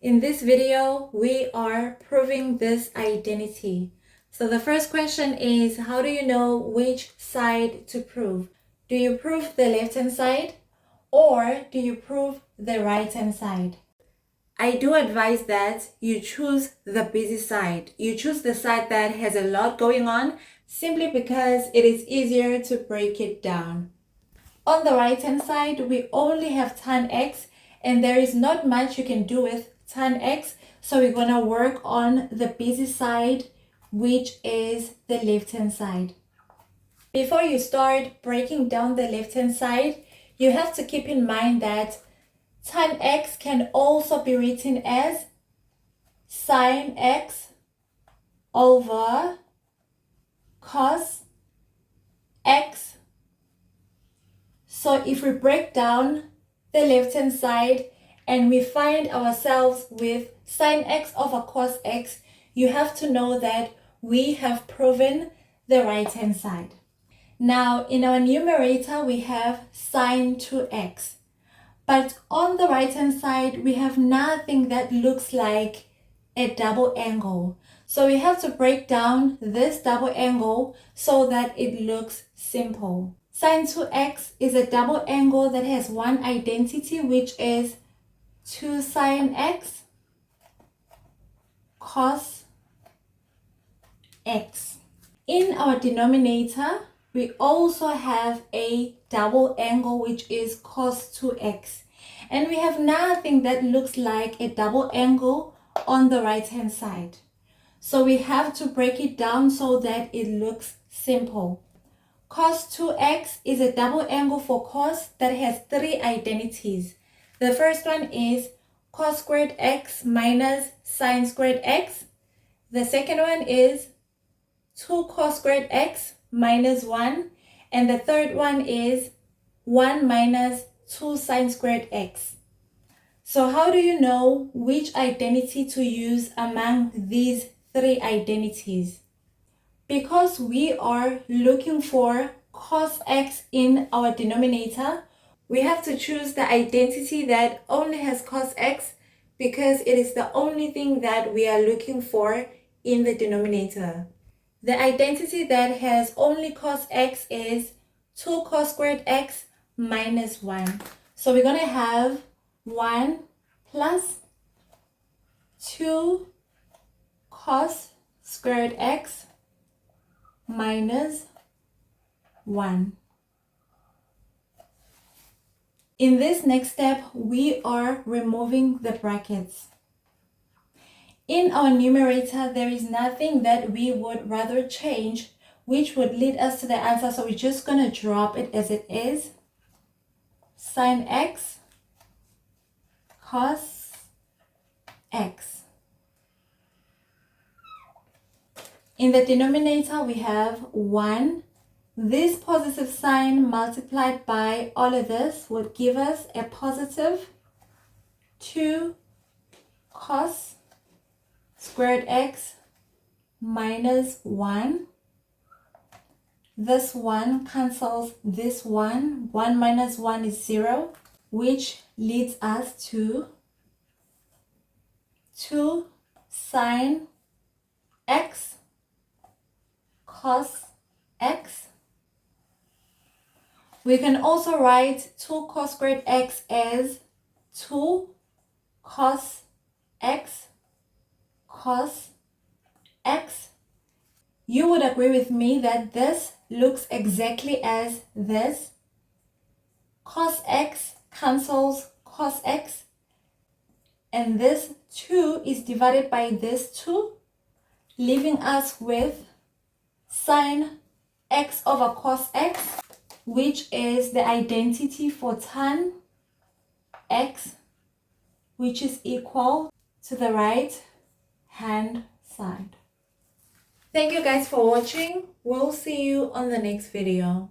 In this video, we are proving this identity. So the first question is, how do you know which side to prove? Do you prove the left-hand side or do you prove the right-hand side? I do advise that you choose the busy side. You choose the side that has a lot going on simply because it is easier to break it down. On the right-hand side, we only have tan x and there is not much you can do with tan x. So we're going to work on the busy side, which is the left-hand side. Before you start breaking down the left-hand side, you have to keep in mind that tan x can also be written as sine x over cos x. So if we break down the left-hand side and we find ourselves with sine x over cos x, you have to know that we have proven the right-hand side. Now, in our numerator, we have sine 2x. But on the right-hand side, we have nothing that looks like a double angle. So we have to break down this double angle so that it looks simple. Sine 2x is a double angle that has one identity, which is 2 sine x cos x. In our denominator, we also have a double angle, which is cos 2x. And we have nothing that looks like a double angle on the right-hand side. So we have to break it down so that it looks simple. Cos 2x is a double angle for cos that has three identities. The first one is cos squared x minus sine squared x. The second one is 2 cos squared x minus 1. And the third one is 1 minus 2 sine squared x. So how do you know which identity to use among these three identities? Because we are looking for cos x in our denominator, we have to choose the identity that only has cos x because it is the only thing that we are looking for in the denominator. The identity that has only cos x is 2 cos squared x minus 1. So we're going to have 1 plus 2 cos squared x minus 1. In this next step, we are removing the brackets. In our numerator, there is nothing that we would rather change, which would lead us to the answer. So we're just going to drop it as it is. Sine x cos x. In the denominator, we have 1. This positive sign multiplied by all of this would give us a positive 2 cos squared x minus 1. This 1 cancels this 1. 1 minus 1 is 0, which leads us to 2 sine x cos x. We can also write 2 cos squared x as 2 cos x cos x. You would agree with me that this looks exactly as this. Cos x cancels cos x, and this 2 is divided by this 2, leaving us with sine x over cos x, which is the identity for tan x, which is equal to the right hand side. Thank you guys for watching. We'll see you on the next video.